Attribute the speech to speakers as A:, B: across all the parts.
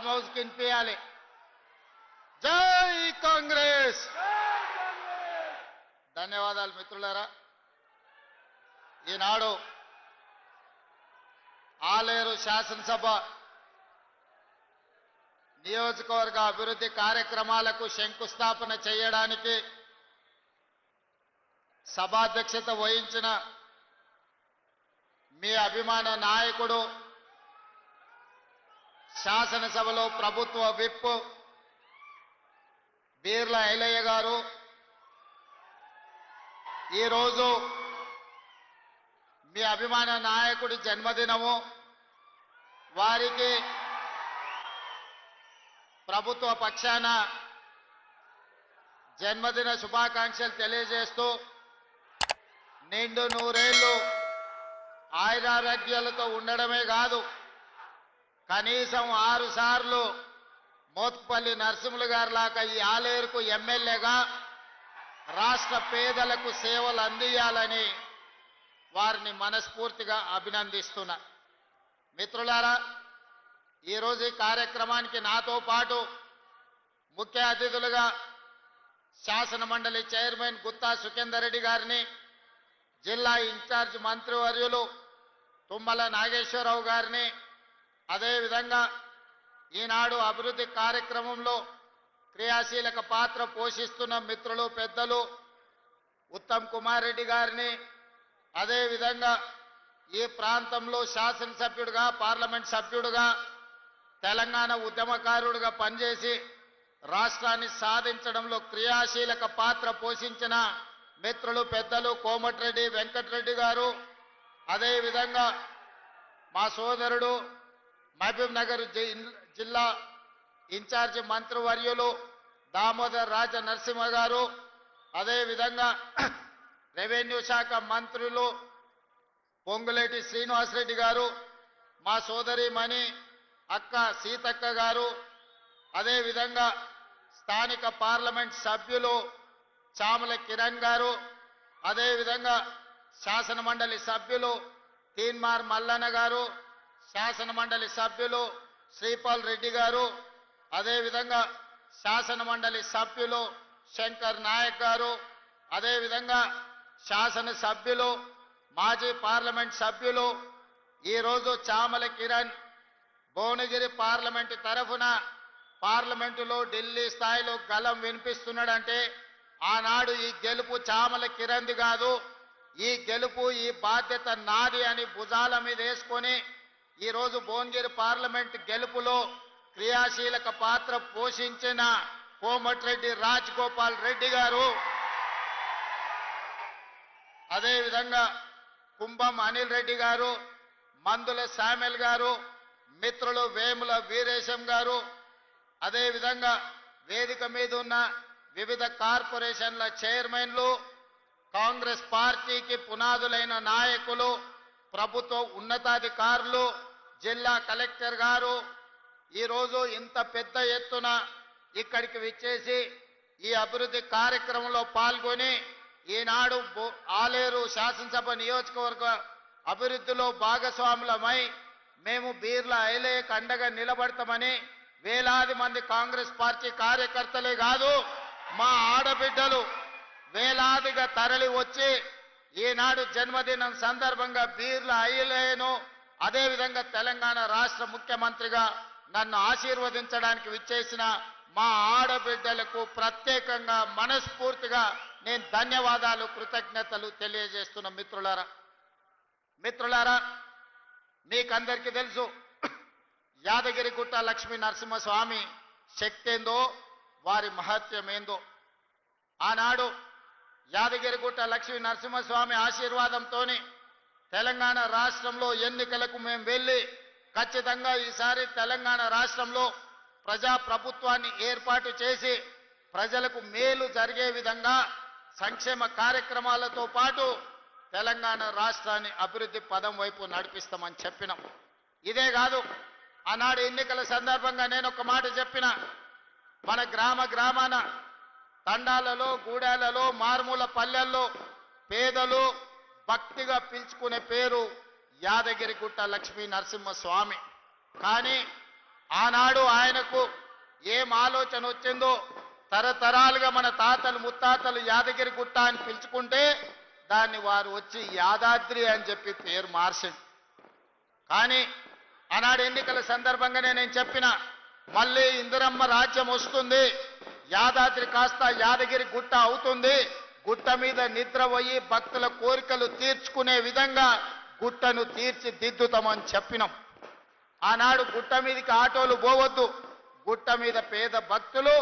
A: Farm house కి వినిపించాలి. జై కాంగ్రెస్. ధన్యవాదాలు మిత్రులారా. ఈనాడు ఆలేరు శాసనసభ నియోజకవర్గ అభివృద్ధి కార్యక్రమాలకు శంకుస్థాపన చేయడానికి సభాధ్యక్షత వహించిన మీ అభిమాన నాయకుడు, శాసనసభలో ప్రభుత్వ విప్ బీర్ల ఐలయ్య గారు ఈరోజు మీ అభిమాన నాయకుడి జన్మదినము. వారికి ప్రభుత్వ పక్షాన జన్మదిన శుభాకాంక్షలు తెలియజేస్తూ నిండు నూరేళ్లు ఆయురారోగ్యాలతో ఉండడమే కాదు, కనీసం 6 సార్లు మోత్పల్లి నరసింహులు గారిలాగా ఈ ఆలేరుకు ఎమ్మెల్యేగా రాష్ట్ర పేదలకు సేవలు అందియాలని వారిని మనస్ఫూర్తిగా అభినందిస్తున్నా. మిత్రులారా, ఈరోజు ఈ కార్యక్రమానికి నాతో పాటు ముఖ్య అతిథులుగా శాసన మండలి చైర్మన్ గుత్తా సుఖేందర్ రెడ్డి గారిని, జిల్లా ఇన్ఛార్జ్ మంత్రివర్యులు తుమ్మల నాగేశ్వరరావు గారిని, అదేవిధంగా ఈనాడు అభివృద్ధి కార్యక్రమంలో క్రియాశీలక పాత్ర పోషిస్తున్న మిత్రులు పెద్దలు ఉత్తమ్ కుమార్ రెడ్డి గారిని, అదేవిధంగా ఈ ప్రాంతంలో శాసనసభ్యుడిగా, పార్లమెంట్ సభ్యుడిగా, తెలంగాణ ఉద్యమకారుడిగా పనిచేసి రాష్ట్రాన్ని సాధించడంలో క్రియాశీలక పాత్ర పోషించిన మిత్రులు పెద్దలు కోమటిరెడ్డి వెంకటరెడ్డి గారు, అదేవిధంగా మా సోదరుడు మహబూబ్ నగర్ జిల్లా ఇన్ఛార్జి మంత్రివర్యులు దామోదర్ రాజ నరసింహ గారు, అదేవిధంగా రెవెన్యూ శాఖ మంత్రులు పొంగులేటి శ్రీనివాసరెడ్డి గారు, మా సోదరిమణి అక్క సీతక్క గారు, అదేవిధంగా స్థానిక పార్లమెంట్ సభ్యులు చామల కిరణ్ గారు, అదేవిధంగా శాసన మండలి సభ్యులు తీన్మార్ మల్లన్న గారు, శాసన మండలి సభ్యులు శ్రీపాల్ రెడ్డి గారు, అదేవిధంగా శాసన మండలి సభ్యులు శంకర్ నాయక్ గారు, అదేవిధంగా శాసన సభ్యులు మాజీ పార్లమెంట్ సభ్యులు ఈరోజు చామల కిరణ్ భువనగిరి పార్లమెంటు తరఫున పార్లమెంటులో ఢిల్లీ స్థాయిలో గలం వినిపిస్తున్నాడంటే ఆనాడు ఈ గెలుపు చామల కిరణ్ది కాదు, ఈ గెలుపు ఈ బాధ్యత నాది అని భుజాల మీద వేసుకొని ఈరోజు భువనగిరి పార్లమెంట్ గెలుపులో క్రియాశీలక పాత్ర పోషించిన కోమటిరెడ్డి రాజగోపాల్ రెడ్డి గారు, అదేవిధంగా కుంభం అనిల్ రెడ్డి గారు, మందుల శామ్యుల్ గారు, మిత్రులు వేముల వీరేశం గారు, అదేవిధంగా వేదిక మీద ఉన్న వివిధ కార్పొరేషన్ల చైర్మన్లు, కాంగ్రెస్ పార్టీకి పునాదులైన నాయకులు, ప్రభుత్వ ఉన్నతాధికారులు, జిల్లా కలెక్టర్ గారు ఈరోజు ఇంత పెద్ద ఎత్తున ఇక్కడికి విచ్చేసి ఈ అభివృద్ధి కార్యక్రమంలో పాల్గొని ఈనాడు ఆలేరు శాసనసభ నియోజకవర్గ అభివృద్ధిలో భాగస్వాములమై మేము బీర్ల ఐలయ్యకు అండగా నిలబడతామని వేలాది మంది కాంగ్రెస్ పార్టీ కార్యకర్తలే కాదు, మా ఆడబిడ్డలు వేలాదిగా తరలి వచ్చి ఈనాడు జన్మదినం సందర్భంగా బీర్ల ఐలయ్యను, అదేవిధంగా తెలంగాణ రాష్ట్ర ముఖ్యమంత్రిగా నన్ను ఆశీర్వదించడానికి విచ్చేసిన మా ఆడబిడ్డలకు ప్రత్యేకంగా మనస్ఫూర్తిగా నేను ధన్యవాదాలు, కృతజ్ఞతలు తెలియజేస్తున్న మిత్రులారా, మీకందరికీ తెలుసు యాదగిరిగుట్ట లక్ష్మీ నరసింహస్వామి శక్తి ఏందో, వారి మహత్యం ఏందో. ఆనాడు యాదగిరిగుట్ట లక్ష్మీ నరసింహస్వామి ఆశీర్వాదంతో తెలంగాణ రాష్ట్రంలో ఎన్నికలకు మేము వెళ్ళి ఖచ్చితంగా ఈసారి తెలంగాణ రాష్ట్రంలో ప్రజాప్రభుత్వాన్ని ఏర్పాటు చేసి ప్రజలకు మేలు జరిగే విధంగా సంక్షేమ కార్యక్రమాలతో పాటు తెలంగాణ రాష్ట్రాన్ని అభివృద్ధి పదం వైపు నడిపిస్తామని చెప్పినాం. ఇదే కాదు, ఆనాడు ఎన్నికల సందర్భంగా నేను ఒక మాట చెప్పిన, మన గ్రామాన తండాలలో, గూడాలలో, మారుమూల పల్లెల్లో పేదలు భక్తిగా పిలుచుకునే పేరు యాదగిరిగుట్ట లక్ష్మీ నరసింహస్వామి. కానీ ఆనాడు ఆయనకు ఏం ఆలోచన వచ్చిందో తరతరాలుగా మన తాతలు ముత్తాతలు యాదగిరి గుట్ట అని పిలుచుకుంటే దాన్ని వారు వచ్చి యాదాద్రి అని చెప్పి పేరు మార్చింది. కానీ ఆనాడు ఎన్నికల సందర్భంగానే నేను చెప్పిన మళ్ళీ ఇందిరమ్మ రాజ్యం వస్తుంది, యాదాద్రి కాస్త యాదగిరి గుట్ట అవుతుంది, గుట్ట మీద నిద్రపోయి భక్తుల కోరికలు తీర్చుకునే విధంగా గుట్టను తీర్చిదిద్దుతామని చెప్పినాం. ఆనాడు గుట్ట మీదకి ఆటోలు పోవద్దు, గుట్ట మీద పేద భక్తులు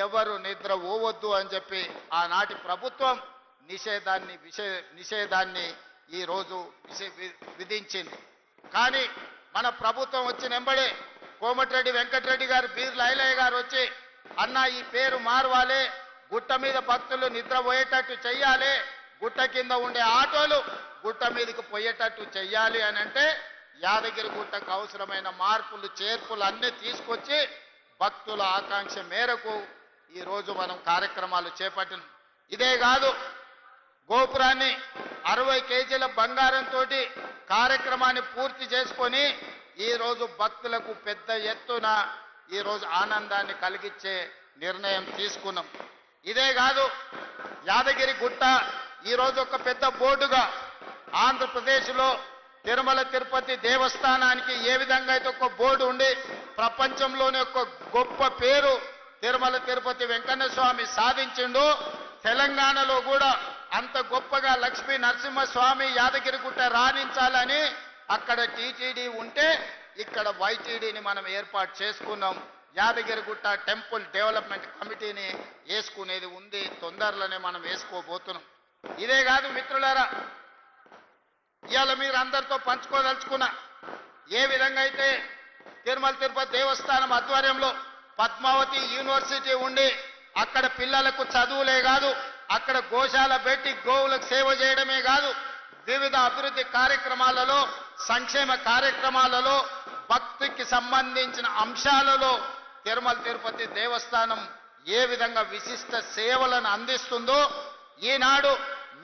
A: ఎవరు నిద్ర పోవద్దు అని చెప్పి ఆనాటి ప్రభుత్వం నిషేధాన్ని ఈరోజు విధించింది. కానీ మన ప్రభుత్వం వచ్చిన వెంబడే కోమటిరెడ్డి వెంకటరెడ్డి గారు, బీర్ల ఐలయ్య గారు వచ్చి అన్న ఈ పేరు మారవాలి, గుట్ట మీద భక్తులు నిద్రపోయేటట్టు చెయ్యాలి, గుట్ట కింద ఉండే ఆటోలు గుట్ట మీదకి పోయేటట్టు చెయ్యాలి అని అంటే యాదగిరి గుట్టకు అవసరమైన మార్పులు చేర్పులు అన్నీ తీసుకొచ్చి భక్తుల ఆకాంక్ష మేరకు ఈరోజు మనం కార్యక్రమాలు చేపట్టిన. ఇదే కాదు, గోపురాన్ని 60 కేజీల బంగారంతో కార్యక్రమాన్ని పూర్తి చేసుకొని ఈరోజు భక్తులకు పెద్ద ఎత్తున ఈరోజు ఆనందాన్ని కలిగించే నిర్ణయం తీసుకున్నాం. ఇదే కాదు, యాదగిరి గుట్ట ఈరోజు ఒక పెద్ద బోర్డుగా ఆంధ్రప్రదేశ్లో తిరుమల తిరుపతి దేవస్థానానికి ఏ విధంగా అయితే ఒక బోర్డు ఉండి ప్రపంచంలోనే ఒక గొప్ప పేరు తిరుమల తిరుపతి వెంకన్న స్వామి సాధించిండు, తెలంగాణలో కూడా అంత గొప్పగా లక్ష్మీ నరసింహస్వామి యాదగిరి గుట్ట రాణించాలని అక్కడ టీటీడీ ఉంటే ఇక్కడ వైటీడీని మనం ఏర్పాటు చేసుకున్నాం. యాదగిరి గుట్ట టెంపుల్ డెవలప్మెంట్ కమిటీని వేసుకునేది ఉంది, తొందరలోనే మనం వేసుకోబోతున్నాం. ఇదే కాదు మిత్రులారా, ఇవాళ మీరు అందరితో పంచుకోదలుచుకున్న ఏ విధంగా అయితే తిరుమల తిరుపతి దేవస్థానం ఆధ్వర్యంలో పద్మావతి యూనివర్సిటీ ఉండి అక్కడ పిల్లలకు చదువులే కాదు, అక్కడ గోశాల పెట్టి గోవులకు సేవ చేయడమే కాదు, వివిధ అభివృద్ధి కార్యక్రమాలలో, సంక్షేమ కార్యక్రమాలలో, భక్తికి సంబంధించిన అంశాలలో తిరుమల తిరుపతి దేవస్థానం ఏ విధంగా విశిష్ట సేవలను అందిస్తుందో ఈనాడు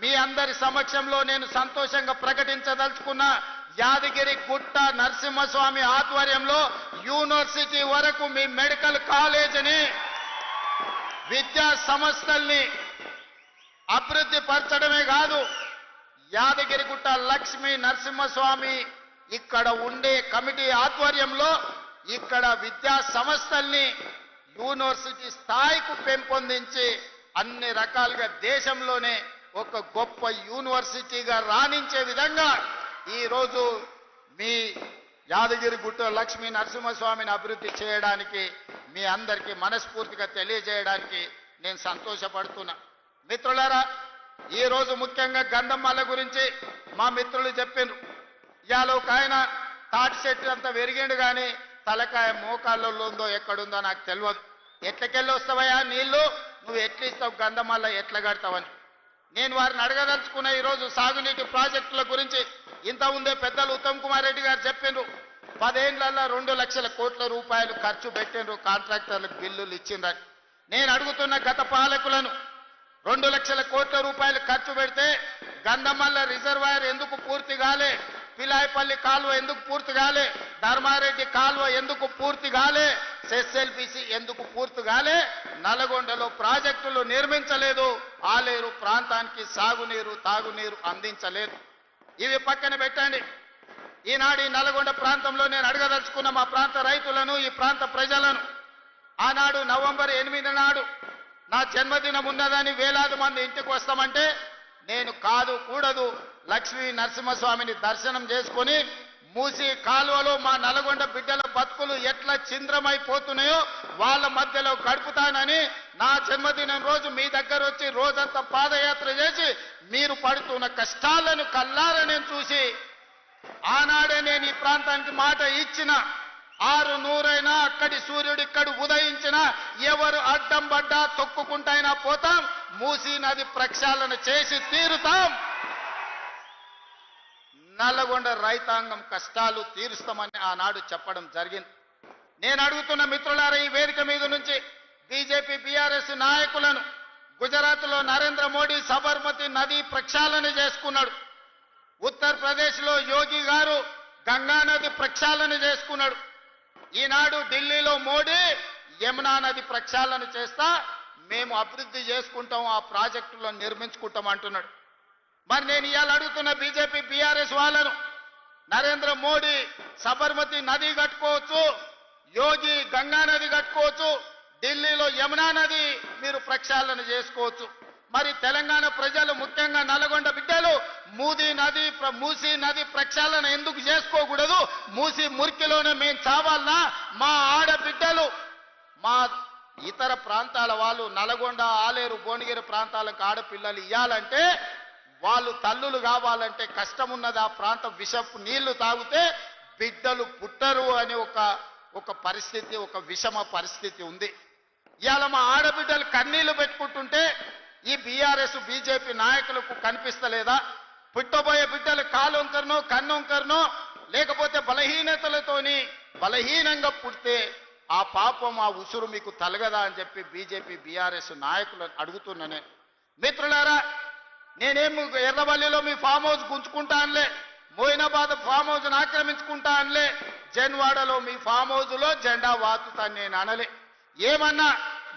A: మీ అందరి సమక్షంలో నేను సంతోషంగా ప్రకటించదలుచుకున్న యాదగిరి గుట్ట నరసింహస్వామి ఆధ్వర్యంలో యూనివర్సిటీ వరకు మీ మెడికల్ కాలేజీని, విద్యా సంస్థల్ని అభివృద్ధి పరచడమే కాదు, యాదగిరి గుట్ట లక్ష్మీ నరసింహస్వామి ఇక్కడ ఉండే కమిటీ ఆధ్వర్యంలో ఇక్కడ విద్యా సంస్థల్ని యూనివర్సిటీ స్థాయికి పెంపొందించి అన్ని రకాలుగా దేశంలోనే ఒక గొప్ప యూనివర్సిటీగా రాణించే విధంగా ఈరోజు మీ యాదగిరి గుట్ట లక్ష్మీ నరసింహస్వామిని అభివృద్ధి చేయడానికి మీ అందరికీ మనస్ఫూర్తిగా తెలియజేయడానికి నేను సంతోషపడుతున్నా. మిత్రులారా, ఈరోజు ముఖ్యంగా గంధమాల గురించి మా మిత్రులు చెప్పిండ్రు. ఇవాళ ఒక ఆయన తాటి చెట్టు అంతా పెరిగిండు కానీ తలకాయ మోకాళ్ళలో ఉందో ఎక్కడుందో నాకు తెలియదు. ఎట్లకెళ్ళి వస్తావయ్యా నీళ్లు, నువ్వు ఎట్లా ఇస్తావు గంధమాల ఎట్లా కడతావని నేను వారిని అడగదలుచుకున్న. ఈరోజు సాగునీటి ప్రాజెక్టుల గురించి ఇంత ఉందే పెద్దలు ఉత్తమ్ కుమార్ రెడ్డి గారు చెప్పిండ్రు. 10 ఏళ్లలో 2 లక్షల కోట్ల రూపాయలు ఖర్చు పెట్టిండ్రు, కాంట్రాక్టర్లకు బిల్లులు ఇచ్చిండ్రని. నేను అడుగుతున్న గత పాలకులను, 2 లక్షల కోట్ల రూపాయలు ఖర్చు పెడితే గంధమల్ల రిజర్వాయర్ ఎందుకు పూర్తి కాలే, పిలాయపల్లి కాలువ ఎందుకు పూర్తి కాలే, ధర్మారెడ్డి కాలువ ఎందుకు పూర్తి కాలే, ఎస్ఎల్బిసి ఎందుకు పూర్తి కాలే, నల్గొండలో ప్రాజెక్టులు నిర్మించలేదు, ఆలేరు ప్రాంతానికి సాగునీరు తాగునీరు అందించలేదు. ఇవి పక్కన పెట్టండి. ఈనాడు ఈ నల్గొండ ప్రాంతంలో నేను అడగదలుచుకున్న మా ప్రాంత రైతులను, ఈ ప్రాంత ప్రజలను, ఆనాడు నవంబర్ 8 నాడు నా జన్మదినం ఉన్నదని వేలాది మంది ఇంటికి వస్తామంటే నేను కాదు కూడదు లక్ష్మీ నరసింహస్వామిని దర్శనం చేసుకొని మూసి కాలువలో మా నల్గొండ బిడ్డల బతుకులు ఎట్లా చింద్రమైపోతున్నాయో వాళ్ళ మధ్యలో గడుపుతానని నా జన్మదినం రోజు మీ దగ్గర వచ్చి రోజంతా పాదయాత్ర చేసి మీరు పడుతున్న కష్టాలను కల్లారా నేను చూసి ఆనాడే నేను ఈ ప్రాంతానికి మాట ఇచ్చిన. 600 అక్కడి సూర్యుడు ఇక్కడ ఉదయించిన ఎవరు అడ్డం పడ్డా తొక్కుకుంటైనా పోతాం, మూసీ నది ప్రక్షాళన చేసి తీరుతాం, నల్లగొండ రైతాంగం కష్టాలు తీరుస్తామని ఆనాడు చెప్పడం జరిగింది. నేను అడుగుతున్న మిత్రులారా, ఈ వేదిక మీద నుంచి బీజేపీ బీఆర్ఎస్ నాయకులను, గుజరాత్లో నరేంద్ర మోడీ సబర్మతి నది ప్రక్షాళన చేసుకున్నాడు, ఉత్తరప్రదేశ్లో యోగి గారు గంగా నది ప్రక్షాళన చేసుకున్నాడు. ఈనాడు ఢిల్లీలో మోడీ యమునా నది ప్రక్షాళన చేస్తా మేము అభివృద్ధి చేసుకుంటాం, ఆ ప్రాజెక్టులను నిర్మించుకుంటాం అంటున్నాడు. మరి నేను ఇవాళ అడుగుతున్న బీజేపీ బీఆర్ఎస్ వాళ్ళను, నరేంద్ర మోడీ సబర్మతి నది కట్టుకోవచ్చు, యోగి గంగా నది కట్టుకోవచ్చు, ఢిల్లీలో యమునా నది మీరు ప్రక్షాళన చేసుకోవచ్చు. మరి తెలంగాణ ప్రజలు ముఖ్యంగా నల్గొండ బిడ్డలు మూసీ నది ప్రక్షాళన ఎందుకు చేసుకోకూడదు? మూసీ మురికిలోనే మేము చావాలనా? మా ఆడబిడ్డలు, మా ఇతర ప్రాంతాల వాళ్ళు, నల్గొండ ఆలేరు భువనగిరి ప్రాంతాలకు ఆడపిల్లలు ఇవ్వాలంటే, వాళ్ళు తల్లులు కావాలంటే కష్టం ఉన్నది. ఆ ప్రాంతం విషపు నీళ్లు తాగితే బిడ్డలు పుట్టరు అనే ఒక పరిస్థితి, ఒక విషమ పరిస్థితి ఉంది. ఇవాళ మా ఆడబిడ్డలు కన్నీళ్లు పెట్టుకుంటుంటే ఈ బీఆర్ఎస్ బీజేపీ నాయకులకు కనిపిస్తలేదా? పుట్టబోయే బిడ్డలు కాలొంకరనో కన్నొంకరనో లేకపోతే బలహీనతలతోని బలహీనంగా పుడితే ఆ పాపం, ఆ ఉసురు మీకు తలగదా అని చెప్పి బీజేపీ బీఆర్ఎస్ నాయకులను అడుగుతున్నానే. మిత్రులారా, నేనేం ఎర్రవల్లిలో మీ ఫామ్ హౌస్ గుంజుకుంటా అనలే, మోయినాబాద్ ఫామ్ హౌస్ను ఆక్రమించుకుంటా అనలే, జన్వాడలో మీ ఫామ్ హౌస్లో జెండా వాతుతాను నేను అనలే. ఏమన్నా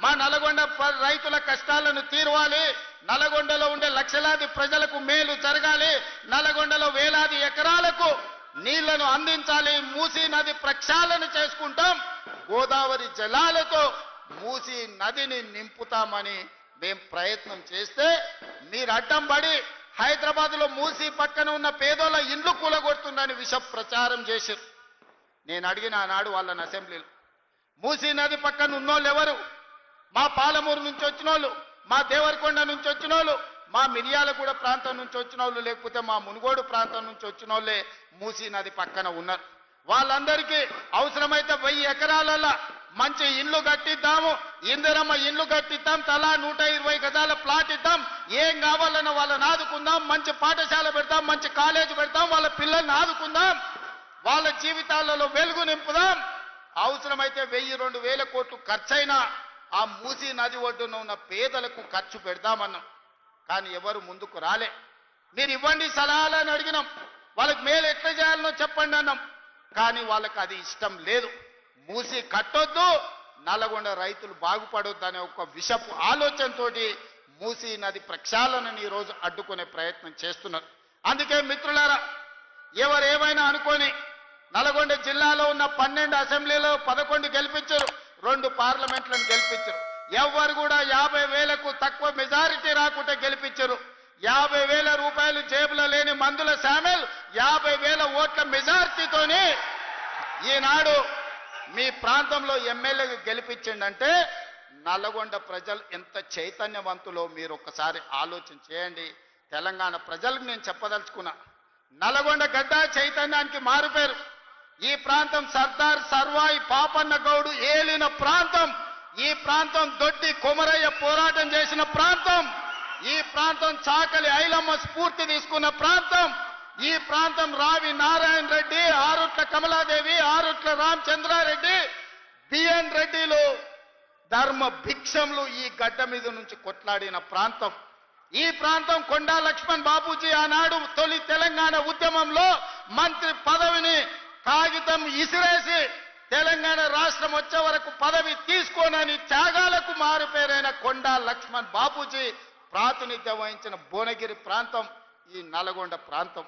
A: మా నల్గొండ రైతుల కష్టాలను తీర్వాలి, నల్గొండలో ఉండే లక్షలాది ప్రజలకు మేలు జరగాలి, నల్గొండలో వేలాది ఎకరాలకు నీళ్లను అందించాలి, మూసీ నది ప్రక్షాళన చేసుకుంటాం, గోదావరి జలాలతో మూసీ నదిని నింపుతామని మేము ప్రయత్నం చేస్తే మీరు అడ్డం పడి హైదరాబాద్లో మూసీ పక్కన ఉన్న పేదోళ్ళ ఇండ్లు కూలగొడుతుందని విష ప్రచారం చేశారు. నేను అడిగిన ఆనాడు వాళ్ళని అసెంబ్లీలో, మూసీ నది పక్కన ఉన్నోళ్ళు ఎవరు? మా పాలమూరు నుంచి వచ్చిన వాళ్ళు, మా దేవరకొండ నుంచి వచ్చిన వాళ్ళు, మా మిర్యాలగూడ ప్రాంతం నుంచి వచ్చిన వాళ్ళు, లేకపోతే మా మునుగోడు ప్రాంతం నుంచి వచ్చిన వాళ్ళే మూసీ నది పక్కన ఉన్నారు. వాళ్ళందరికీ అవసరమైతే 1000 ఎకరాలలో మంచి ఇల్లు కట్టిద్దాము, ఇందిరమ్మ ఇల్లు కట్టిద్దాం, తలా 120 గజాల ప్లాట్ ఇద్దాం, ఏం కావాలన్నా వాళ్ళని ఆదుకుందాం, మంచి పాఠశాల పెడతాం, మంచి కాలేజీ పెడతాం, వాళ్ళ పిల్లల్ని ఆదుకుందాం, వాళ్ళ జీవితాలలో వెలుగు నింపుదాం. అవసరమైతే 1000-2000 కోట్లు ఖర్చైనా ఆ మూసీ నది ఒడ్డున ఉన్న పేదలకు ఖర్చు పెడదామన్నాం. కానీ ఎవరు ముందుకు రాలే. మీరు ఇవ్వండి సలహాలని అడిగినాం, వాళ్ళకి మేలు ఎట్లా చేయాలనో చెప్పండి అన్నాం. కానీ వాళ్ళకి అది ఇష్టం లేదు. మూసీ కట్టొద్దు, నల్గొండ రైతులు బాగుపడొద్దు అనే ఒక విషపు ఆలోచనతోటి మూసీ నది ప్రక్షాళనని ఈరోజు అడ్డుకునే ప్రయత్నం చేస్తున్నారు. అందుకే మిత్రులారా, ఎవరేమైనా అనుకోని నల్గొండ జిల్లాలో ఉన్న 12 అసెంబ్లీలో 11 గెలిపించారు, 2 పార్లమెంట్లను గెలిపించారు. ఎవరు కూడా 50,000కు తక్కువ మెజారిటీ రాకుంటే గెలిపించారు. 50,000 రూపాయలు జేబులో లేని మందుల శామెల్ 50,000 ఓట్ల మెజారిటీతోని ఈనాడు మీ ప్రాంతంలో ఎమ్మెల్యేగా గెలిపించిండంటే నల్గొండ ప్రజలు ఎంత చైతన్యవంతులో మీరు ఒక్కసారి ఆలోచన చేయండి. తెలంగాణ ప్రజలకు నేను చెప్పదలుచుకున్నా, నల్గొండ గడ్డ చైతన్యానికి మారుపేరు. ఈ ప్రాంతం సర్దార్ సర్వాయి పాపన్న గౌడు ఏలిన ప్రాంతం, ఈ ప్రాంతం దొడ్డి కొమరయ్య పోరాటం చేసిన ప్రాంతం, ఈ ప్రాంతం చాకలి ఐలమ్మ స్ఫూర్తి తీసుకున్న ప్రాంతం, ఈ ప్రాంతం రావి నారాయణ రెడ్డి, ఆరుట్ల కమలాదేవి, ఆరుట్ల రామచంద్రారెడ్డి, బిఎన్ రెడ్డిలు ధర్మ భిక్షంలు ఈ గడ్డ మీద నుంచి కొట్లాడిన ప్రాంతం. ఈ ప్రాంతం కొండా లక్ష్మణ్ బాపూజీ ఆనాడు తొలి తెలంగాణ ఉద్యమంలో మంత్రి పదవిని కాగితం ఇసిరేసి తెలంగాణ రాష్ట్రం వచ్చే వరకు పదవి తీసుకోనని త్యాగాలకు మారుపేరైన కొండా లక్ష్మణ్ బాపూజీ ప్రాతినిధ్యం వహించిన భువనగిరి ప్రాంతం ఈ నల్గొండ ప్రాంతం.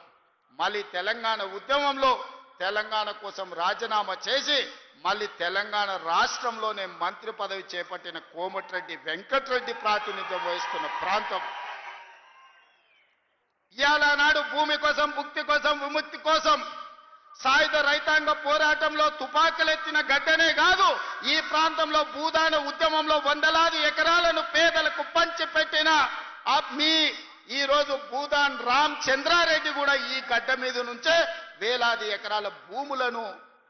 A: మళ్ళీ తెలంగాణ ఉద్యమంలో తెలంగాణ కోసం రాజీనామా చేసి మళ్ళీ తెలంగాణ రాష్ట్రంలోనే మంత్రి పదవి చేపట్టిన కోమటిరెడ్డి వెంకటరెడ్డి ప్రాతినిధ్యం వహిస్తున్న ప్రాంతం. ఇవాళ నాడు భూమి కోసం, భుక్తి కోసం, విముక్తి కోసం సాయుధ రైతాంగ పోరాటంలో తుపాకులెత్తిన గడ్డనే కాదు, ఈ ప్రాంతంలో భూదాన ఉద్యమంలో వందలాది ఎకరాలను పేదలకు పంచిపెట్టిన మీ ఈరోజు భూదాన్ రామచంద్రారెడ్డి కూడా ఈ గడ్డ మీద నుంచే వేలాది ఎకరాల భూములను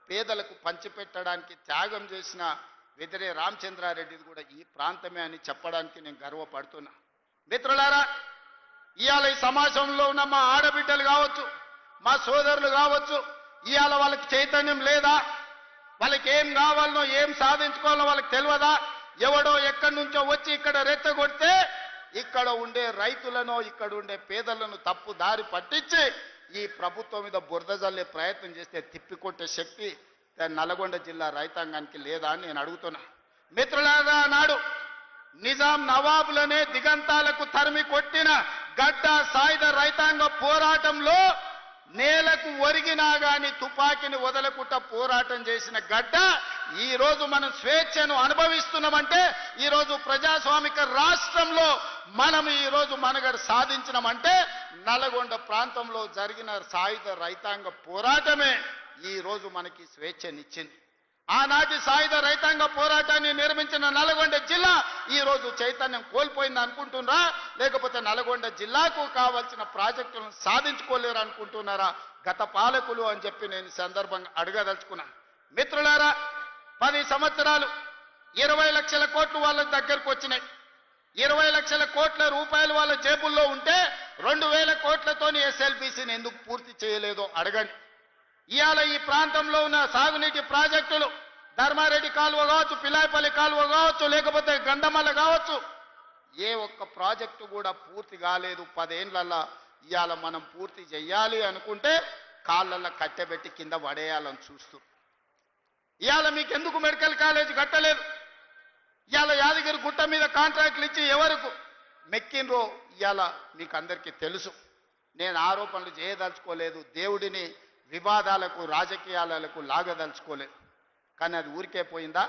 A: పేదలకు పంచిపెట్టడానికి త్యాగం చేసిన వెదిరే రామచంద్రారెడ్డిది కూడా ఈ ప్రాంతమే అని చెప్పడానికి నేను గర్వపడుతున్నా. మిత్రులారా, ఇవాళ ఈ సమాజంలో ఉన్న మా ఆడబిడ్డలు కావచ్చు, మా సోదరులు కావచ్చు, ఇవాళ వాళ్ళకి చైతన్యం లేదా? వాళ్ళకి ఏం కావాలనో ఏం సాధించుకోవాలో వాళ్ళకి తెలియదా? ఎవడో ఎక్కడి నుంచో వచ్చి ఇక్కడ రెచ్చగొడితే ఇక్కడ ఉండే రైతులను, ఇక్కడ ఉండే పేదలను తప్పు దారి పట్టించి ఈ ప్రభుత్వం మీద బురద జల్లే ప్రయత్నం చేస్తే తిప్పికొట్టే శక్తి నల్గొండ జిల్లా రైతాంగానికి లేదా అని నేను అడుగుతున్నా. మిత్రులారా, నాడు నిజాం నవాబులనే దిగంతాలకు తరిమి కొట్టిన గడ్డ సాయుధ రైతాంగ పోరాటంలో నేలకు ఒరిగినా గాని తుపాకీని వదలకుండా పోరాటం చేసిన గడ్డ ఈ రోజు మనం స్వేచ్ఛను అనుభవిస్తున్నామంటే, ఈ రోజు ప్రజాస్వామిక రాష్ట్రంలో మనం ఈ రోజు మనుగడ సాధించినామంటే నల్గొండ ప్రాంతంలో జరిగిన సాయుధ రైతాంగ పోరాటమే ఈ రోజు మనకి స్వేచ్ఛనిచ్చింది. ఆనాటి సాయుధ రైతాంగ పోరాటాన్ని నిర్మించిన నల్గొండ జిల్లా ఈ రోజు చైతన్యం కోల్పోయింది అనుకుంటున్నారా, లేకపోతే నల్గొండ జిల్లాకు కావాల్సిన ప్రాజెక్టులను సాధించుకోలేరు అనుకుంటున్నారా గత పాలకులు అని చెప్పి నేను సందర్భంగా అడగదలుచుకున్నాను. మిత్రులారా, 10 సంవత్సరాలు 20 లక్షల కోట్లు వాళ్ళ దగ్గరకు వచ్చినాయి. 20 లక్షల కోట్ల రూపాయలు వాళ్ళ జేబుల్లో ఉంటే 2000 కోట్లతోని ఎస్ఎల్బీసీని ఎందుకు పూర్తి చేయలేదో అడగండి. ఇవాళ ఈ ప్రాంతంలో ఉన్న సాగునీటి ప్రాజెక్టులు ధర్మారెడ్డి కాలువ కావచ్చు, పిల్లాయిపల్లి కాలువ కావచ్చు, లేకపోతే గంధమల్ల కావచ్చు, ఏ ఒక్క ప్రాజెక్టు కూడా పూర్తి కాలేదు. 10 ఏళ్లలో ఇవాళ మనం పూర్తి చేయాలి అనుకుంటే కాళ్ళల్లో కట్టెబెట్టి కింద పడేయాలని చూస్తూ, ఇవాళ మీకు ఎందుకు మెడికల్ కాలేజ్ కట్టలేదు? ఇవాళ యాదగిరి గుట్ట మీద కాంట్రాక్టులు ఇచ్చి ఎవరికి మెక్కినరో ఇవాళ మీకు అందరికీ తెలుసు. నేను ఆరోపణలు చేయదలుచుకోలేదు, దేవుడిని వివాదాలకు రాజకీయాలకు లాగదలుచుకోలేదు. కానీ అది ఊరికే పోయిందా?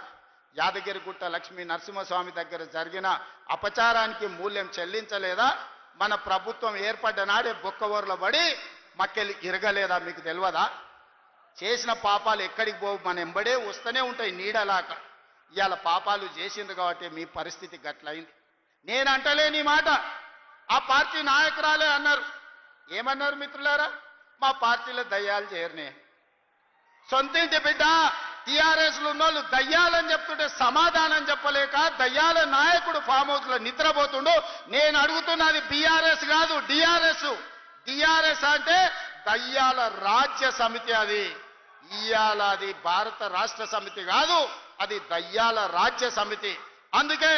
A: యాదగిరిగుట్ట లక్ష్మీ నరసింహస్వామి దగ్గర జరిగిన అపచారానికి మూల్యం చెల్లించలేదా? మన ప్రభుత్వం ఏర్పడ్డ నాడే బొక్కవోర్ల పడి మక్కెలి ఇరగలేదా? మీకు తెలియదా? చేసిన పాపాలు ఎక్కడికి పోవు, మన ఎంబడే వస్తూనే ఉంటాయి నీడలాక. ఇవాళ పాపాలు చేసిండ్రు కాబట్టి మీ పరిస్థితి గట్లయింది. నేను అంటలేని మాట ఆ పార్టీ నాయకురాలే అన్నారు. ఏమన్నారు మిత్రులారా? మా పార్టీలో దయ్యాలు చేరనే. సొంతింటి బిడ్డ టీఆర్ఎస్లు ఉన్నోళ్ళు దయ్యాలని చెప్తుంటే సమాధానం చెప్పలేక దయ్యాల నాయకుడు ఫామ్ హౌస్ లో నిద్రపోతుండు. నేను అడుగుతున్నది బీఆర్ఎస్ కాదు, డిఆర్ఎస్. డిఆర్ఎస్ అంటే దయ్యాల రాజ్య సమితి. అది ఇయాల అది భారత రాష్ట్ర సమితి కాదు, అది దయ్యాల రాజ్య సమితి. అందుకే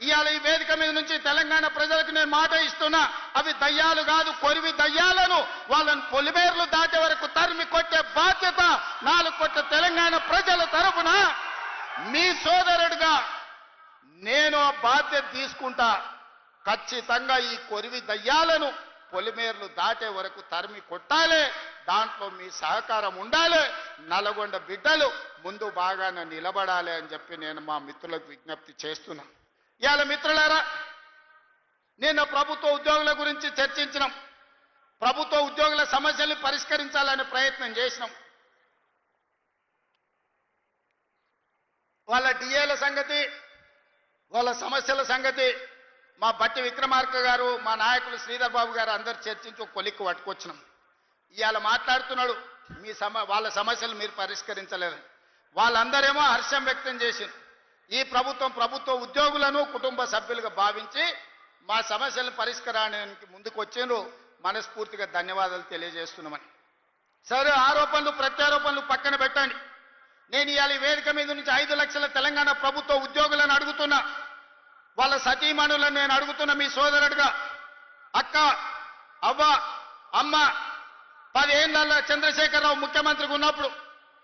A: ఇవాళ ఈ వేదిక మీద నుంచి తెలంగాణ ప్రజలకు నేను మాట ఇస్తున్నా, అవి దయ్యాలు కాదు, కొరివి దయ్యాలను వాళ్ళని పొలిమేర్లు దాటే వరకు తరిమి కొట్టే బాధ్యత 4 కోట్ల తెలంగాణ ప్రజల తరఫున మీ సోదరుడిగా నేను ఆ బాధ్యత తీసుకుంటా. ఖచ్చితంగా ఈ కొరివి దయ్యాలను పొలిమేర్లు దాటే వరకు తరిమి కొట్టాలి. దాంట్లో మీ సహకారం ఉండాలి. నల్గొండ బిడ్డలు ముందు బాగానే నిలబడాలి అని చెప్పి నేను మా మిత్రులకు విజ్ఞప్తి చేస్తున్నా. ఇవాళ మిత్రులారా, నేను ప్రభుత్వ ఉద్యోగుల గురించి చర్చించినాం. ప్రభుత్వ ఉద్యోగుల సమస్యలు పరిష్కరించాలనే ప్రయత్నం చేసినాం. వాళ్ళ డిఏల సంగతి, వాళ్ళ సమస్యల సంగతి మా బట్టి విక్రమార్క గారు, మా నాయకులు శ్రీధర్ బాబు గారు అందరు చర్చించి ఒక కొలిక్కు పట్టుకొచ్చినాం. ఇవాళ మాట్లాడుతున్నాడు వాళ్ళ సమస్యలు మీరు పరిష్కరించలేదని. వాళ్ళందరేమో హర్షం వ్యక్తం చేసింది. ఈ ప్రభుత్వ ఉద్యోగులను కుటుంబ సభ్యులుగా భావించి మా సమస్యలను పరిష్కారానికి ముందుకు వచ్చిండ్రు. మనస్ఫూర్తిగా ధన్యవాదాలు తెలియజేస్తున్నామని. సరే, ఆరోపణలు ప్రత్యారోపణలు పక్కన పెట్టండి. నేను ఇవాళ ఈ వేదిక మీద నుంచి 5 లక్షల తెలంగాణ ప్రభుత్వ ఉద్యోగులను అడుగుతున్నా, వాళ్ళ సతీమణులను నేను అడుగుతున్నా మీ సోదరుడుగా. అక్క, అవ్వ, అమ్మ, 10 ఏళ్లలో చంద్రశేఖరరావు ముఖ్యమంత్రిగా ఉన్నప్పుడు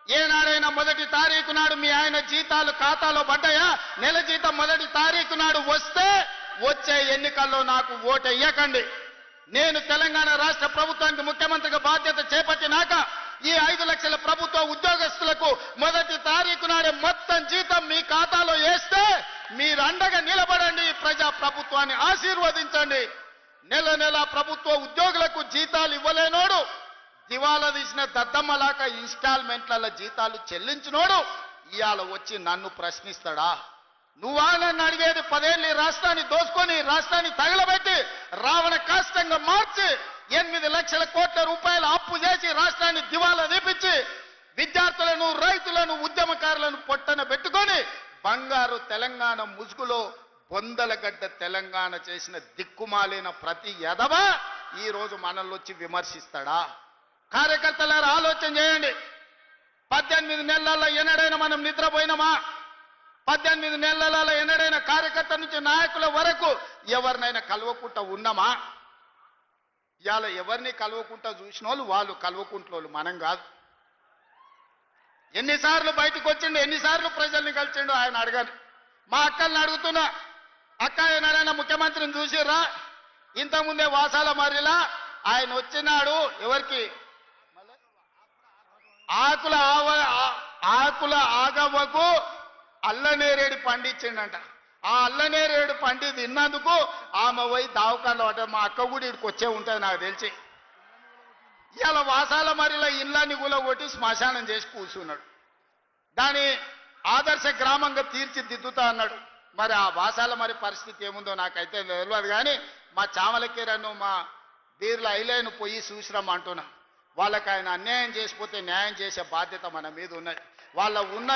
A: ఏనాడైనా 1వ తారీఖు నాడు మీ ఆయన జీతాలు ఖాతాలో పడ్డాయా? నెల జీతం 1వ తారీఖు నాడు వస్తే వచ్చే ఎన్నికల్లో నాకు ఓటు వేయకండి. నేను తెలంగాణ రాష్ట్ర ప్రభుత్వానికి ముఖ్యమంత్రిగా బాధ్యత చేపట్టినాక ఈ 5 లక్షల ప్రభుత్వ ఉద్యోగస్తులకు 1వ తారీఖు నాడే మొత్తం జీతం మీ ఖాతాలో వేస్తే మీరు అండగా నిలబడండి. ప్రజా ప్రభుత్వాన్ని ఆశీర్వదించండి. నెల నెల ప్రభుత్వ ఉద్యోగులకు జీతాలు ఇవ్వలేనోడు, దివాలా తీసిన దద్దమ్మలాక ఇన్స్టాల్మెంట్ల జీతాలు చెల్లించినోడు ఇవాళ వచ్చి నన్ను ప్రశ్నిస్తాడా? నువ్వా నన్ను అడిగేది? 10 ఏళ్ళు ఈ రాష్ట్రాన్ని దోసుకొని, రాష్ట్రాన్ని తగలబెట్టి, రావణ కాష్టంగా మార్చి 8 లక్షల కోట్ల రూపాయల అప్పు చేసి రాష్ట్రాన్ని దివాలా తీపించి విద్యార్థులను, రైతులను, ఉద్యమకారులను పొట్టన పెట్టుకొని బంగారు తెలంగాణ ముసుగులో బొందలగడ్డ తెలంగాణ చేసిన దిక్కుమాలిన ప్రతి ఎదవ ఈ రోజు మనల్ని వచ్చి విమర్శిస్తాడా? కార్యకర్తలారా ఆలోచన చేయండి. 18 నెలల్లో ఎన్నడైనా మనం నిద్రపోయినామా? 18 నెలలలో ఎన్నడైనా కార్యకర్త నుంచి నాయకుల వరకు ఎవరినైనా కలవకుండా ఉన్నామా? ఇవాళ ఎవరిని కలవకుండా చూసిన వాళ్ళు కలవకుంటోళ్ళు, మనం కాదు. ఎన్నిసార్లు బయటకు వచ్చిండు, ఎన్నిసార్లు ప్రజల్ని కలిసిండు ఆయన అడగాలి. మా అక్కల్ని అడుగుతున్నా, అక్క ఏనాడైనా ముఖ్యమంత్రిని చూసిర్రా? ఇంతకుముందే వాసాల మర్రిలా ఆయన వచ్చినాడు, ఎవరికి ఆకుల ఆగవ్వకు అల్లనేరేడు పండించిండంట. ఆ అల్లనేరేడు పండి తిన్నందుకు ఆమె పోయి దావకాల్లో పడ్డ. మా అక్క కూడా ఇక్కడికి వచ్చే ఉంటుంది నాకు తెలిసి. ఇవాళ వాసాల మరిలో ఇళ్ళని కూలగొట్టి శ్మశానం చేసి కూర్చున్నాడు. దాని ఆదర్శ గ్రామంగా తీర్చిదిద్దుతా అన్నాడు. మరి ఆ వాసాల మరి పరిస్థితి ఏముందో నాకైతే తెలియదు. కానీ మా చామలకీరను మా బీర్ల ఐలేను పోయి చూసిరమ్మంటున్నా. వాళ్ళకి ఆయన అన్యాయం చేసిపోతే న్యాయం చేసే బాధ్యత మన మీద ఉన్నది. వాళ్ళ ఉన్న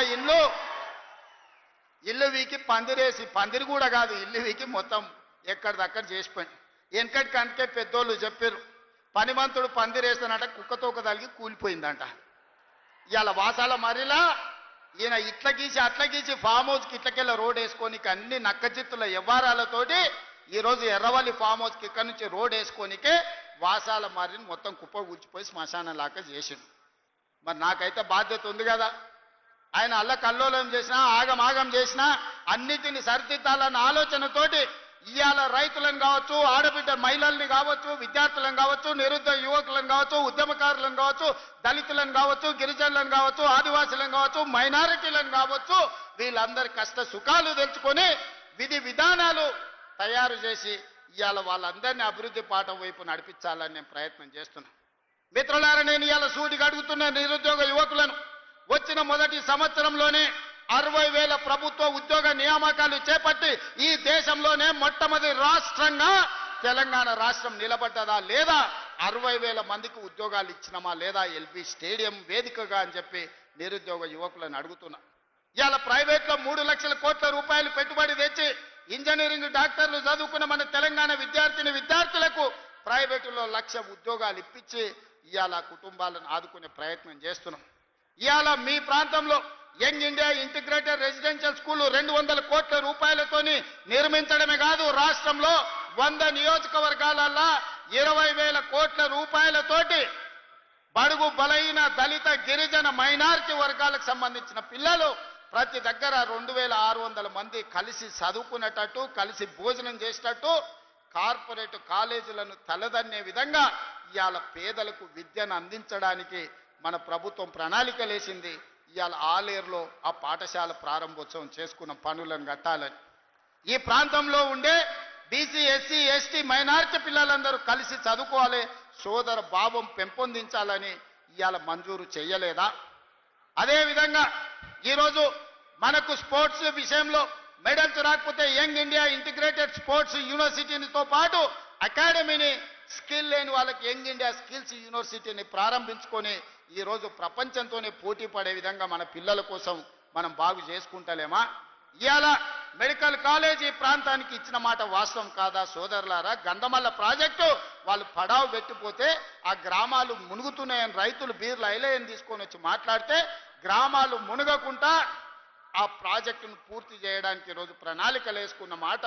A: ఇల్లు వీకి పందిరేసి, పందిరి కూడా కాదు, ఇల్లు వీకి మొత్తం ఎక్కడిదక్కడ చేసిపోయింది. వెనకటి కంటే పెద్దోళ్ళు చెప్పారు, పనిమంతుడు పందిరేస్తానంట కుక్కతోక తలిగి కూలిపోయిందంట. ఇవాళ వాసాల మరిలా ఈయన ఇట్ల గీసి అట్ల గీసి ఫామ్ హౌస్కి ఇట్లకెళ్ళ రోడ్ వేసుకోనికి అన్ని నక్కచిత్తుల వ్యవహారాలతోటి ఈరోజు ఎర్రవల్లి ఫామ్ హౌస్కి ఇక్కడి నుంచి రోడ్ వేసుకోనికే వాసాల మర్రిని మొత్తం కుప్ప కూర్చిపోయి శ్మశానం లాగా చేసిండు. మరి నాకైతే బాధ్యత ఉంది కదా. ఆయన అల్లకల్లోలం చేసినా, ఆగమాగం చేసినా అన్నిటిని సరిదిద్దాలన్న ఆలోచనతోటి ఇవాళ రైతులను కావచ్చు, ఆడబిడ్డ మహిళల్ని కావచ్చు, విద్యార్థులను కావచ్చు, నిరుద్యోగ యువకులను కావచ్చు, ఉద్యమకారులను కావచ్చు, దళితులను కావచ్చు, గిరిజనులను కావచ్చు, ఆదివాసులను కావచ్చు, మైనారిటీలను కావచ్చు, వీళ్ళందరి కష్ట సుఖాలు తెలుసుకొని విధి విధానాలు తయారు చేసి ఇవాళ వాళ్ళందరినీ అభివృద్ధి పాఠం వైపు నడిపించాలని నేను ప్రయత్నం చేస్తున్నాను. మిత్రులారా, నేను ఇవాళ సూటిగా అడుగుతున్న నిరుద్యోగ యువకులను, వచ్చిన మొదటి సంవత్సరంలోనే 60,000 ప్రభుత్వ ఉద్యోగ నియామకాలు చేపట్టి ఈ దేశంలోనే మొట్టమొదటి రాష్ట్రంగా తెలంగాణ రాష్ట్రం నిలబడ్డదా లేదా, 60,000 మందికి ఉద్యోగాలు ఇచ్చినమా లేదా ఎల్బీ స్టేడియం వేదికగా అని చెప్పి నిరుద్యోగ యువకులను అడుగుతున్నా. ఇవాళ ప్రైవేట్లో 3 లక్షల కోట్ల రూపాయలు పెట్టుబడి తెచ్చి ఇంజనీరింగ్ డాక్టర్లు చదువుకున్న మన తెలంగాణ విద్యార్థులకు ప్రైవేటులో 1,00,000 ఉద్యోగాలు ఇప్పించి ఇవాళ కుటుంబాలను ఆదుకునే ప్రయత్నం చేస్తున్నాం. ఇవాళ మీ ప్రాంతంలో young India integrated residential school 200 కోట్ల రూపాయలతోని నిర్మించడమే కాదు, రాష్ట్రంలో 100 నియోజకవర్గాలల్లో 20,000 కోట్ల రూపాయలతోటి బడుగు బలైన దళిత గిరిజన మైనారిటీ వర్గాలకు సంబంధించిన పిల్లలు ప్రతి దగ్గర 2,600 మంది కలిసి చదువుకునేటట్టు, కలిసి భోజనం చేసేటట్టు కార్పొరేట్ కాలేజీలను తలదన్నే విధంగా ఇవాళ పేదలకు విద్యను అందించడానికి మన ప్రభుత్వం ప్రణాళికలేసింది. ఇవాళ ఆలేరులో ఆ పాఠశాల ప్రారంభోత్సవం చేసుకున్న పనులను కట్టాలని, ఈ ప్రాంతంలో ఉండే బీసీ, ఎస్సీ, ఎస్టీ, మైనారిటీ పిల్లలందరూ కలిసి చదువుకోవాలి, సోదర భావం పెంపొందించాలని ఇవాళ మంజూరు చేయలేదా? అదేవిధంగా ఈరోజు మనకు స్పోర్ట్స్ విషయంలో మెడల్స్ రాకపోతే యంగ్ ఇండియా ఇంటిగ్రేటెడ్ స్పోర్ట్స్ యూనివర్సిటీతో పాటు అకాడమీని, స్కిల్ లేని వాళ్ళకి యంగ్ ఇండియా స్కిల్స్ యూనివర్సిటీని ప్రారంభించుకొని ఈరోజు ప్రపంచంతోనే పోటీ పడే విధంగా మన పిల్లల కోసం మనం బాగు చేసుకుంటలేమా? ఇవాళ మెడికల్ కాలేజీ ప్రాంతానికి ఇచ్చిన మాట వాస్తవం కాదా సోదరులారా? గంధమల్ల ప్రాజెక్టు వాళ్ళు పడావు పెట్టిపోతే ఆ గ్రామాలు మునుగుతున్నాయని రైతులు బీర్ల ఐలేని తీసుకొని వచ్చి మాట్లాడితే గ్రామాలు మునగకుండా ఆ ప్రాజెక్టును పూర్తి చేయడానికి ఈరోజు ప్రణాళికలు వేసుకున్న మాట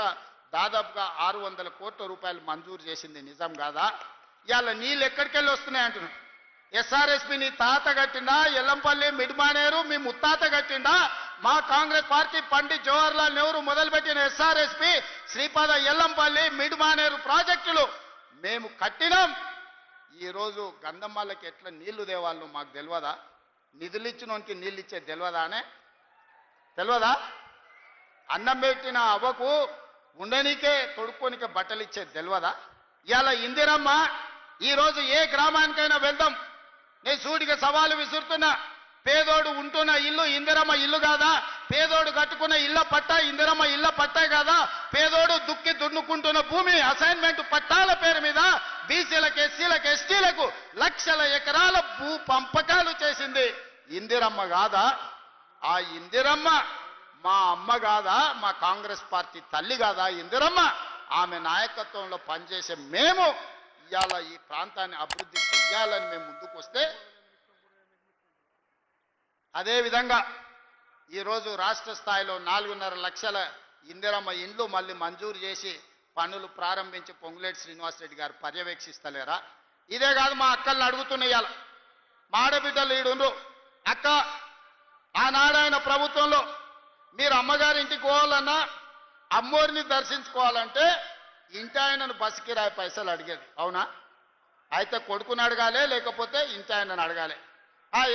A: దాదాపుగా 600 కోట్ల రూపాయలు మంజూరు చేసింది నిజం కాదా? ఇవాళ నీళ్ళు ఎక్కడికి వెళ్ళి వస్తున్నాయి అంటున్నాడు. ఎస్ఆర్ఎస్పి నీ తాత కట్టిండా? ఎల్లంపల్లి మిడ్మానేరు మీ ముత్తాత కట్టిండా? మా కాంగ్రెస్ పార్టీ పండిత్ జవహర్లాల్ నెహ్రూ మొదలుపెట్టిన ఎస్ఆర్ఎస్పి, శ్రీపాద, ఎల్లంపల్లి, మిడ్మానేరు ప్రాజెక్టులు మేము కట్టినాం. ఈరోజు గంధమ్మలకి ఎట్లా నీళ్లు దేవాళ్ళు మాకు తెలియదా? నిధులు ఇచ్చినోనికి నీళ్ళు ఇచ్చే తెలియదానే? తెలియదా? అన్నం పెట్టిన అవ్వకు ఉండనీకే తొడుక్కోనికే బట్టలు ఇచ్చేది తెలియదా? ఇవాళ ఇందిరమ్మ ఈరోజు ఏ గ్రామానికైనా వెళ్దాం, నేను సూటిగా సవాలు విసురుతున్నా. పేదోడు ఉంటున్న ఇల్లు ఇందిరమ్మ ఇల్లు కాదా? పేదోడు కట్టుకున్న ఇళ్ల పట్టా ఇందిరమ్మ ఇళ్ల పట్టే కాదా? పేదోడు దుక్కి దున్నుకుంటున్న భూమి అసైన్మెంట్ పట్టాల పేరు మీద బీసీలకు, ఎస్సీలకు, ఎస్టీలకు లక్షల ఎకరాల భూ పంపకాలు చేసింది ఇందిరమ్మ కాదా? ఆ ఇందిరమ్మ మా అమ్మ కాదా? మా కాంగ్రెస్ పార్టీ తల్లి కాదా ఇందిరమ్మ? ఆమె నాయకత్వంలో పనిచేసే మేము ఇవాళ ఈ ప్రాంతాన్ని అభివృద్ధి చెయ్యాలని మేము ముందుకు వస్తే, అదేవిధంగా ఈరోజు రాష్ట్ర స్థాయిలో 4.5 లక్షల ఇందిరమ్మ ఇండ్లు మళ్ళీ మంజూరు చేసి పనులు ప్రారంభించి పొంగులేటి శ్రీనివాసరెడ్డి గారు పర్యవేక్షిస్తలేరా? ఇదే కాదు, మా అక్కల్ని అడుగుతున్నాయి. మా ఆడబిడ్డలు ఈడుండ్రు, అక్క ఆనాడు ఆయన ప్రభుత్వంలో మీరు అమ్మగారింటికి పోవాలన్నా అమ్మోరిని దర్శించుకోవాలంటే ఇంటి ఆయనను బస్సు కిరాయి పైసలు అడిగేది. అవునా? అయితే కొడుకుని అడగాలే, లేకపోతే ఇంటి ఆయనను అడగాలి.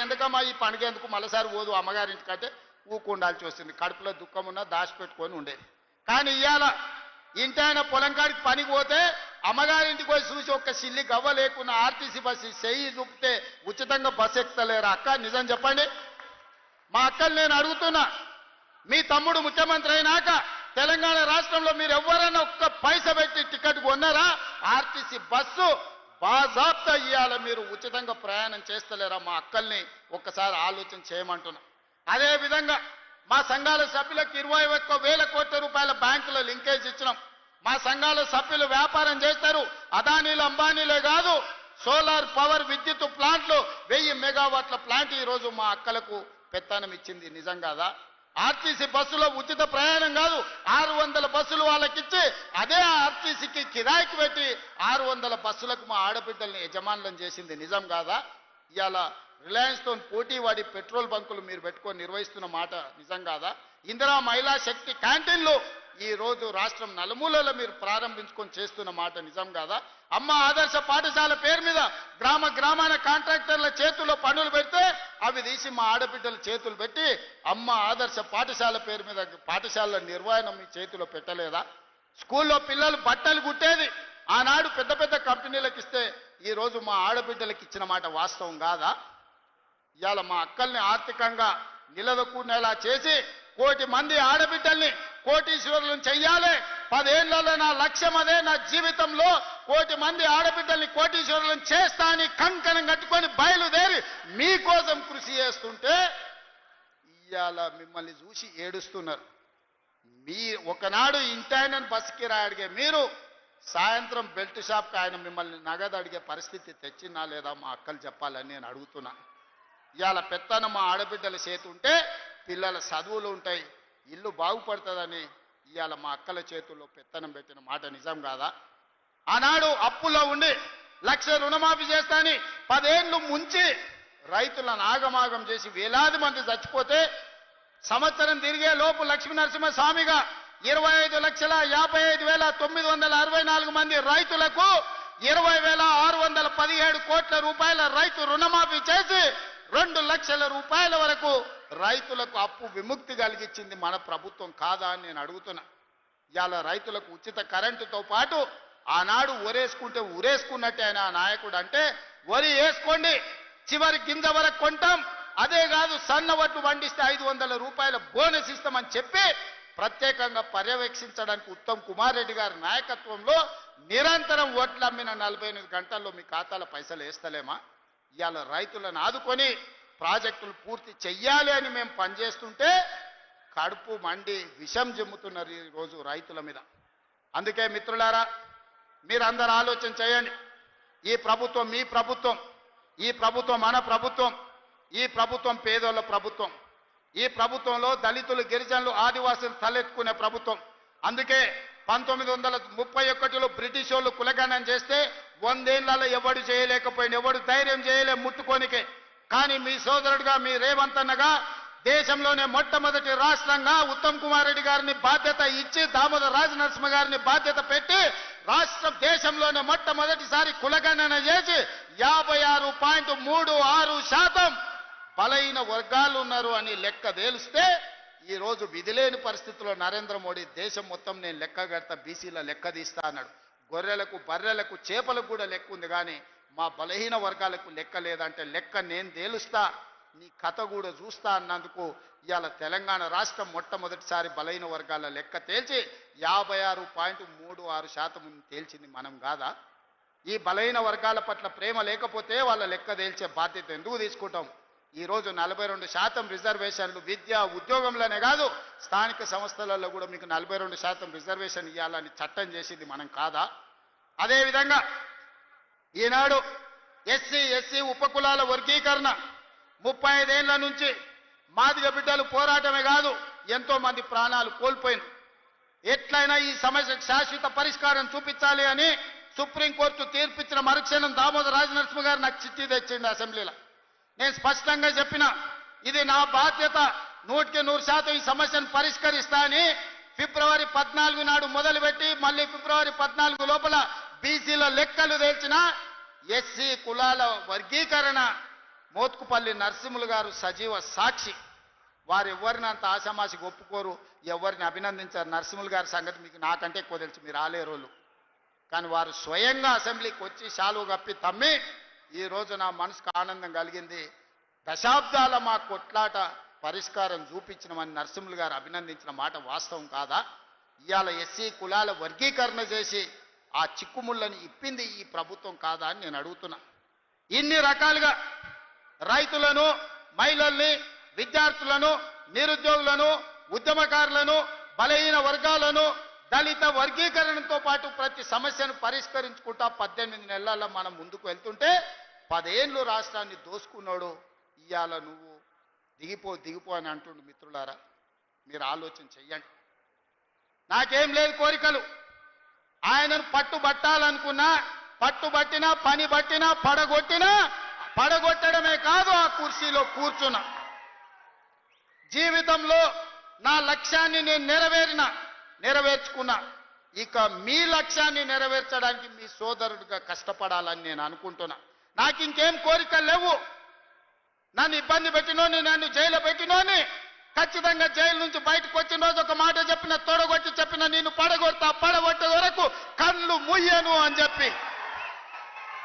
A: ఎందుకమ్మా ఈ పండుగ ఎందుకు మళ్ళీసారి పోదు అమ్మగారింటికంటే ఊకుండాల్సి వస్తుంది. కడుపులో దుఃఖం ఉన్నా దాచిపెట్టుకొని ఉండేది. కానీ ఇవాళ ఇంటి ఆయన పొలం కాడికి పనికి పోతే అమ్మగారింటికి పోయి చూసి ఒక్క సిల్లి గవ్వ లేకున్నా ఆర్టీసీ బస్సు చెయ్యి చూపితే ఉచితంగా బస్సు ఎక్కుతలేరు. అక్క నిజం చెప్పండి. మా అక్కలు నేను అడుగుతున్నా, మీ తమ్ముడు ముఖ్యమంత్రి అయినాక తెలంగాణ రాష్ట్రంలో మీరు ఎవరైనా ఒక్క పైస పెట్టి టికెట్ కొన్నారా? ఆర్టీసీ బస్సు బాజాబ్తా ఇయ్యాల మీరు ఉచితంగా ప్రయాణం చేస్తలేరా? మా అక్కల్ని ఒక్కసారి ఆలోచన చేయమంటున్నా. అదేవిధంగా మా సంఘాల సభ్యులకు 21,000 కోట్ల రూపాయల బ్యాంకులో లింకేజ్ ఇచ్చినాం. మా సంఘాల సభ్యులు వ్యాపారం చేస్తారు. అదానీలు అంబానీలే కాదు, సోలార్ పవర్ విద్యుత్ ప్లాంట్లు 1000 మెగావాట్ల ప్లాంట్ ఈరోజు మా అక్కలకు పెత్తనం ఇచ్చింది. నిజం కాదా? ఆర్టీసీ బస్సులో ఉచిత ప్రయాణం కాదు, 600 బస్సులు వాళ్ళకిచ్చి అదే ఆర్టీసీకి కిరాయికి పెట్టి 600 బస్సులకు మా ఆడబిడ్డల్ని యజమానులను చేసింది. నిజం కాదా? ఇవాళ రిలయన్స్తో పోటీ వాడి పెట్రోల్ బంకులు మీరు పెట్టుకొని నిర్వహిస్తున్న మాట నిజం కాదా? ఇందిరా మహిళా శక్తి క్యాంటీన్లు ఈ రోజు రాష్ట్రం నలుమూలలో మీరు ప్రారంభించుకొని చేస్తున్న మాట నిజం కాదా? అమ్మ ఆదర్శ పాఠశాల పేరు మీద గ్రామాన కాంట్రాక్టర్ల చేతుల్లో పనులు పెడితే అవి తీసి మా ఆడబిడ్డల చేతులు పెట్టి అమ్మ ఆదర్శ పాఠశాల పేరు మీద పాఠశాలల నిర్వహణ మీ చేతిలో పెట్టలేదా? స్కూల్లో పిల్లలు బట్టలు కుట్టేది ఆనాడు పెద్ద పెద్ద కంపెనీలకు ఇస్తే ఈ రోజు మా ఆడబిడ్డలకు ఇచ్చిన మాట వాస్తవం కాదా? ఇవాళ మా అక్కల్ని ఆర్థికంగా నిలదొక్కునేలా చేసి 1 కోటి మంది ఆడబిడ్డల్ని కోటీశ్వరులను చెయ్యాలి. 10 ఏళ్లలో నా లక్ష్యం అదే. నా జీవితంలో 1 కోటి మంది ఆడబిడ్డల్ని కోటీశ్వరులను చేస్తా అని కంకణం కట్టుకొని బయలుదేరి మీకోసం కృషి చేస్తుంటే ఇవాళ మిమ్మల్ని చూసి ఏడుస్తున్నారు. మీ ఒకనాడు ఇంటాయనని బస్సుకి అడిగే మీరు సాయంత్రం బెల్ట్ షాప్కి ఆయన మిమ్మల్ని నగదు అడిగే పరిస్థితి తెచ్చినా లేదా? మా అక్కలు చెప్పాలని నేను అడుగుతున్నా. ఇవాళ పెత్తనం మా ఆడబిడ్డల చేతి ఉంటే పిల్లల చదువులు ఉంటాయి, ఇల్లు బాగుపడుతుందని ఇవాళ మా అక్కల చేతుల్లో పెత్తనం పెట్టిన మాట నిజం కాదా? ఆనాడు అప్పుల్లో ఉండి 1,00,000 రుణమాఫీ చేస్తాని 10 ఏళ్ళు ముంచి రైతులను ఆగమాగం చేసి వేలాది మంది చచ్చిపోతే సంవత్సరం తిరిగే లోపు లక్ష్మీనరసింహస్వామిగా 25,55,964 మంది రైతులకు 20,617 కోట్ల రూపాయల రైతు రుణమాఫీ చేసి 2 లక్షల రూపాయల వరకు రైతులకు అప్పు విముక్తి కలిగించింది మన ప్రభుత్వం కాదా అని నేను అడుగుతున్నా. ఇవాళ రైతులకు ఉచిత కరెంటుతో పాటు ఆనాడు ఒరేసుకుంటే ఉరేసుకున్నట్టే ఆయన నాయకుడు అంటే వరి వేసుకోండి చివరి గింజ వరకు కొంటాం, అదే కాదు సన్న వడ్లు పండిస్తే 500 రూపాయల బోనస్ ఇస్తామని చెప్పి ప్రత్యేకంగా పర్యవేక్షించడానికి ఉత్తమ్ కుమార్ రెడ్డి గారి నాయకత్వంలో నిరంతరం ఓట్లు అమ్మిన 48 గంటల్లో మీ ఖాతాలో పైసలు వేస్తలేమా? ఇవాళ రైతులను ఆదుకొని ప్రాజెక్టులు పూర్తి చెయ్యాలి అని మేము పనిచేస్తుంటే కడుపు మండి విషం జమ్ముతున్నారు ఈరోజు రైతుల మీద. అందుకే మిత్రులారా మీరందరూ ఆలోచన చేయండి. ఈ ప్రభుత్వం మీ ప్రభుత్వం, ఈ ప్రభుత్వం మన ప్రభుత్వం, ఈ ప్రభుత్వం పేదోళ్ళ ప్రభుత్వం, ఈ ప్రభుత్వంలో దళితులు గిరిజనులు ఆదివాసులు తలెత్తుకునే ప్రభుత్వం. అందుకే 1931లో బ్రిటిష్ వాళ్ళు కులగణన చేస్తే 100 ఏళ్లలో ఎవడు చేయలేకపోయింది, ఎవడు ధైర్యం చేయలే ముట్టుకోనికే. కానీ మీ సోదరుడుగా మీ రేవంత్ అన్నగా దేశంలోనే మొట్టమొదటి రాష్ట్రంగా ఉత్తమ్ కుమార్ రెడ్డి గారిని బాధ్యత ఇచ్చి దామోదర రాజనరసింహ గారిని బాధ్యత పెట్టి రాష్ట్రం దేశంలోనే మొట్టమొదటిసారి కులగణన చేసి 56.36% బలైన వర్గాలు ఉన్నారు అని లెక్క తేలిస్తే ఈ రోజు విధిలేని పరిస్థితుల్లో నరేంద్ర మోడీ దేశం మొత్తం నేను లెక్క కడతా, బీసీల లెక్క తీస్తా అన్నాడు. గొర్రెలకు బర్రెలకు చేపలకు కూడా లెక్క ఉంది, కానీ మా బలహీన వర్గాలకు లెక్క లేదంటే లెక్క నేను తేలుస్తా, నీ కథ కూడా చూస్తా అన్నందుకు ఇవాళ తెలంగాణ రాష్ట్రం మొట్టమొదటిసారి బలహీన వర్గాల లెక్క తేల్చి 56.36% తేల్చింది మనం కాదా? ఈ బలహీన వర్గాల పట్ల ప్రేమ లేకపోతే వాళ్ళ లెక్క తేల్చే బాధ్యత ఎందుకు తీసుకుంటాం? ఈరోజు 42% రిజర్వేషన్లు విద్య ఉద్యోగంలోనే కాదు స్థానిక సంస్థలలో కూడా మీకు 42% రిజర్వేషన్ ఇవ్వాలని చట్టం చేసింది మనం కాదా? అదేవిధంగా ఈనాడు ఎస్సీ ఉపకులాల వర్గీకరణ 35 ఏళ్ల నుంచి మాదిగ బిడ్డలు పోరాటమే కాదు ఎంతో మంది ప్రాణాలు కోల్పోయింది. ఎట్లయినా ఈ సమస్యకు శాశ్వత పరిష్కారం చూపించాలి అని సుప్రీంకోర్టు తీర్పిచ్చిన మరుక్షణం దామోదర రాజనరసింహ గారు నాకు చిట్టి తెచ్చిండు అసెంబ్లీలో. నేను స్పష్టంగా చెప్పిన ఇది నా బాధ్యత, 100% ఈ సమస్యను పరిష్కరిస్తా అని ఫిబ్రవరి 14 నాడు మొదలుపెట్టి మళ్ళీ ఫిబ్రవరి 14 లోపల బీసీల లెక్కలు తేల్చిన ఎస్సీ కులాల వర్గీకరణ మోత్కుపల్లి నరసింహులు గారు సజీవ సాక్షి. వారు ఎవరిని అంత ఆశామాషికి ఒప్పుకోరు, ఎవరిని అభినందించారు. నరసింహులు గారి సంగతి మీకు నాకంటే ఎక్కువ తెలుసు, మీరు ఆలేరోళ్ళు. కానీ వారు స్వయంగా అసెంబ్లీకి వచ్చి శాలువ కప్పి తమ్మి ఈ రోజు నా మనసుకు ఆనందం కలిగింది. దశాబ్దాల మా కొట్లాట పరిష్కారం చూపించినమని నరసింహులు గారు అభినందించిన మాట వాస్తవం కాదా? ఇవాళ ఎస్సీ కులాల వర్గీకరణ చేసి ఆ చిక్కుముళ్ళని ఇప్పింది ఈ ప్రభుత్వం కాదా అని నేను అడుగుతున్నా. ఇన్ని రకాలుగా రైతులను, మహిళల్ని, విద్యార్థులను, నిరుద్యోగులను, ఉద్యమకారులను, బలహీన వర్గాలను, దళిత వర్గీకరణతో పాటు ప్రతి సమస్యను పరిష్కరించుకుంటా 18 నెలల్లో మనం ముందుకు వెళ్తుంటే 10 ఏళ్ళు రాష్ట్రాన్ని దోసుకున్నాడు. ఇవాళ నువ్వు దిగిపో అని అంటుండు. మిత్రులారా, మీరు ఆలోచన చెయ్యండి. నాకేం లేదు కోరికలు. ఆయనను పట్టుబట్టాలనుకున్నా, పట్టుబట్టినా, పని బట్టినా, పడగొట్టడమే కాదు ఆ కుర్చీలో కూర్చున్నా. జీవితంలో నా లక్ష్యాన్ని నేను నెరవేర్చుకున్నా. ఇక మీ లక్ష్యాన్ని నెరవేర్చడానికి మీ సోదరుడిగా కష్టపడాలని నేను అనుకుంటున్నా. నాకు ఇంకేం కోరికలు లేవు. నన్ను ఇబ్బంది పెట్టినోని, నన్ను జైలు పెట్టినోని ఖచ్చితంగా జైలు నుంచి బయటకు వచ్చిన రోజు ఒక మాట చెప్పిన, తొడగొట్టి చెప్పిన, నిన్ను పడగొట్టే వరకు కళ్ళు ముయ్యను అని చెప్పి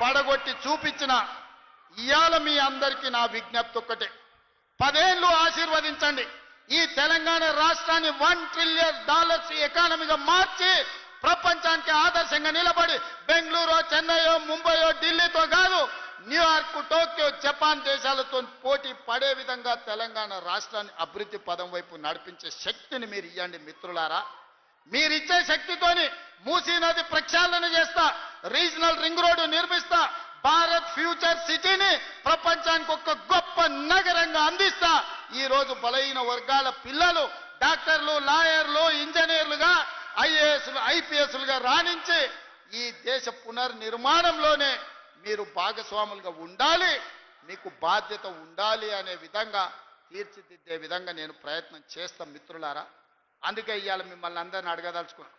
A: పడగొట్టి చూపించిన. ఇవాళ మీ అందరికీ నా విజ్ఞప్తి ఒక్కటే, 10 ఏళ్ళు ఆశీర్వదించండి. ఈ తెలంగాణ రాష్ట్రాన్ని $1 ట్రిలియన్ ఎకానమీగా మార్చి ప్రపంచానికి ఆదర్శంగా నిలబడి బెంగళూరు, చెన్నైయో, ముంబైయో, ఢిల్లీతో కాదు, న్యూయార్క్, టోక్యో, జపాన్ దేశాలతో పోటీ పడే విధంగా తెలంగాణ రాష్ట్రాన్ని అభివృద్ధి పదం వైపు నడిపించే శక్తిని మీరు ఇవ్వండి మిత్రులారా. మీరిచ్చే శక్తితోని మూసీ నది ప్రక్షాళన చేస్తా, రీజనల్ రింగ్ రోడ్డు నిర్మిస్తా, భారత్ ఫ్యూచర్ సిటీని ప్రపంచానికి ఒక గొప్ప నగరంగా అందిస్తా. ఈ రోజు బలహీన వర్గాల పిల్లలు డాక్టర్లు, లాయర్లు, ఇంజనీర్లుగా, ఐఏఎస్లు, ఐపీఎస్లుగా రాణించి ఈ దేశ పునర్నిర్మాణంలోనే మీరు భాగస్వాములుగా ఉండాలి, మీకు బాధ్యత ఉండాలి అనే విధంగా తీర్చిదిద్దే విధంగా నేను ప్రయత్నం చేస్తాం మిత్రులారా. అందుకే ఇవాళ మిమ్మల్ని అందరిని అడగదలుచుకున్నాం.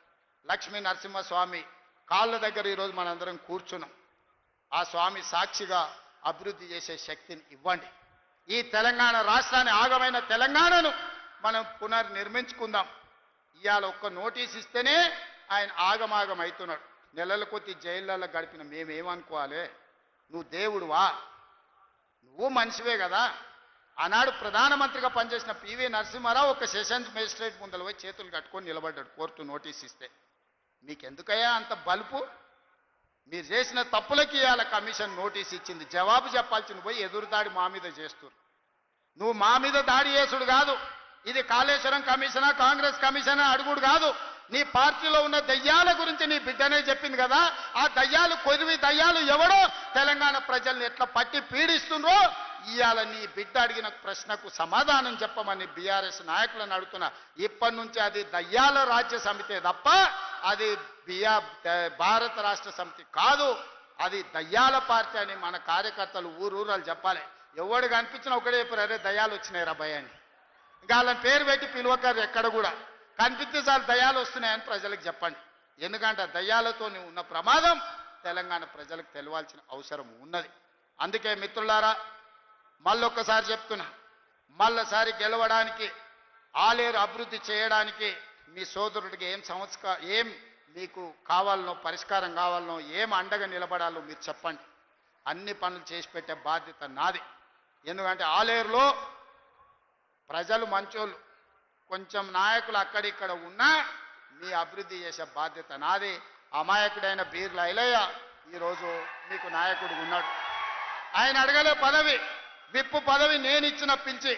A: లక్ష్మీ నరసింహస్వామి కాళ్ళ దగ్గర ఈరోజు మనందరం కూర్చున్నాం. ఆ స్వామి సాక్షిగా అభివృద్ధి చేసే శక్తిని ఇవ్వండి. ఈ తెలంగాణ రాష్ట్రాన్ని, ఆగమైన తెలంగాణను మనం పునర్నిర్మించుకుందాం. ఇవాళ ఒక్క నోటీస్ ఇస్తేనే ఆయన ఆగమాగం అవుతున్నాడు. నెలల కొద్ది జైళ్ళల్లో గడిపిన మేమేమనుకోవాలి? నువ్వు దేవుడువా? నువ్వు మనిషివే కదా. ఆనాడు ప్రధానమంత్రిగా పనిచేసిన పివి నరసింహారావు ఒక సెషన్స్ మేజిస్ట్రేట్ ముందర పోయి చేతులు కట్టుకొని నిలబడ్డాడు కోర్టు నోటీస్ ఇస్తే. మీకెందుకయ్యా అంత బలుపు? మీరు చేసిన తప్పులకి ఇవాళ కమిషన్ నోటీస్ ఇచ్చింది. జవాబు చెప్పాల్సింది పోయి ఎదురుదాడి మా మీద చేస్తున్నారు. నువ్వు మా మీద దాడి చేసుడు కాదు, ఇది కాళేశ్వరం కమిషనా, కాంగ్రెస్ కమిషనా అడుగుడు కాదు. నీ పార్టీలో ఉన్న దయ్యాల గురించి నీ బిడ్డనే చెప్పింది కదా. ఆ దయ్యాలు, కొరివి దయ్యాలు ఎవడో తెలంగాణ ప్రజల్ని ఎట్లా పట్టి పీడిస్తుండ్రో ఇవాళ నీ బిడ్డ అడిగిన ప్రశ్నకు సమాధానం చెప్పమని బీఆర్ఎస్ నాయకులను అడుగుతున్నా. ఇప్పటి నుంచి అది దయ్యాల రాజ్య సమితే తప్ప అది భారత రాష్ట్ర సమితి కాదు, అది దయ్యాల పార్టీ అని మన కార్యకర్తలు ఊరూరాలు చెప్పాలి. ఎవడు కనిపించినా ఒకటే చెప్పారు, అరే దయ్యాలు వచ్చినాయి రా భయ అని. ఇంకా వాళ్ళని పేరు పెట్టి పిలువకారు ఎక్కడ కూడా. కనిపిస్తే చాలు దయ్యాలు వస్తున్నాయని ప్రజలకు చెప్పండి. ఎందుకంటే దయ్యాలతో ఉన్న ప్రమాదం తెలంగాణ ప్రజలకు తెలియాల్సిన అవసరం ఉన్నది. అందుకే మిత్రులారా, మళ్ళొక్కసారి చెప్తున్నా, మళ్ళసారి గెలవడానికి, ఆలేరు అభివృద్ధి చేయడానికి మీ సోదరుడికి ఏం మీకు కావాలనో, పరిష్కారం కావాలనో, ఏం అండగా నిలబడాలో మీరు చెప్పండి. అన్ని పనులు చేసి పెట్టే బాధ్యత నాది. ఎందుకంటే ఆలేరులో ప్రజలు మంచోళ్ళు, కొంచెం నాయకులు అక్కడిక్కడ ఉన్నా మీ అభివృద్ధి చేసే బాధ్యత నాది. అమాయకుడైన బీర్ల ఐలయ్య ఈరోజు మీకు నాయకుడు ఉన్నాడు. ఆయన అడగలే పదవి, విప్పు పదవి నేను ఇచ్చిన పిలిచి.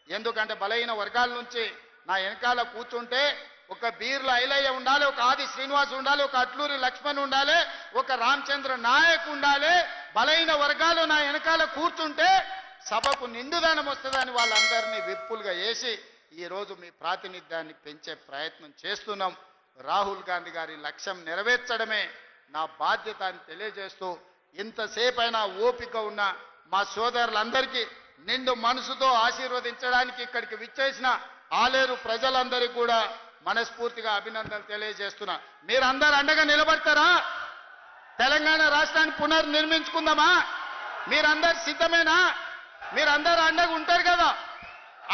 A: ఎందుకంటే బలహీన వర్గాల నుంచి నా వెనకాల కూర్చుంటే ఒక బీర్ల ఐలయ్య ఉండాలి, ఒక ఆది శ్రీనివాస్ ఉండాలి, ఒక అట్లూరి లక్ష్మణ్ ఉండాలి, ఒక రామచంద్ర నాయక్ ఉండాలి. బలహీన వర్గాలు నా వెనకాల కూర్చుంటే సభకు నిండుదనం వస్తుందని వాళ్ళందరినీ విప్పులుగా వేసి ఈరోజు మీ ప్రాతినిధ్యాన్ని పెంచే ప్రయత్నం చేస్తున్నాం. రాహుల్ గాంధీ గారి లక్ష్యం నెరవేర్చడమే నా బాధ్యత అని తెలియజేస్తూ, ఇంతసేపైనా ఓపిక ఉన్న మా సోదరులందరికీ నిండు మనసుతో ఆశీర్వదించడానికి ఇక్కడికి విచ్చేసిన ఆలేరు ప్రజలందరికీ కూడా మనస్ఫూర్తిగా అభినందనలు తెలియజేస్తున్నా. మీరందరూ అండగా నిలబడతారా? తెలంగాణ రాష్ట్రాన్ని పునర్నిర్మించుకుందామా? మీరందరు సిద్ధమేనా? మీరందరూ అండగా ఉంటారు కదా?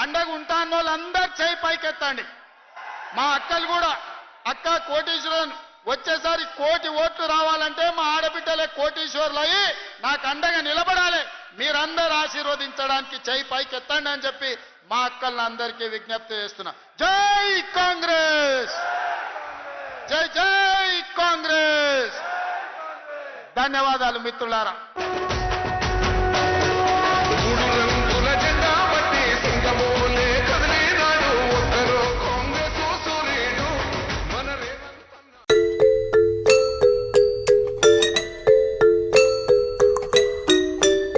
A: అండగా ఉంటా అన్న వాళ్ళందరూ చేయి పైకెత్తండి. మా అక్కలు కూడా, అక్క కోటీశ్వరులు వచ్చేసారి 1 కోటి ఓట్లు రావాలంటే మా ఆడబిడ్డలే కోటీశ్వరులు అయ్యి నాకు అండగా నిలబడాలి. మీరందరూ ఆశీర్వదించడానికి చేయి పైకెత్తండి అని చెప్పి మా అక్కలను అందరికీ విజ్ఞప్తి చేస్తున్నా. జై కాంగ్రెస్, జై జై కాంగ్రెస్. ధన్యవాదాలు మిత్రులారా.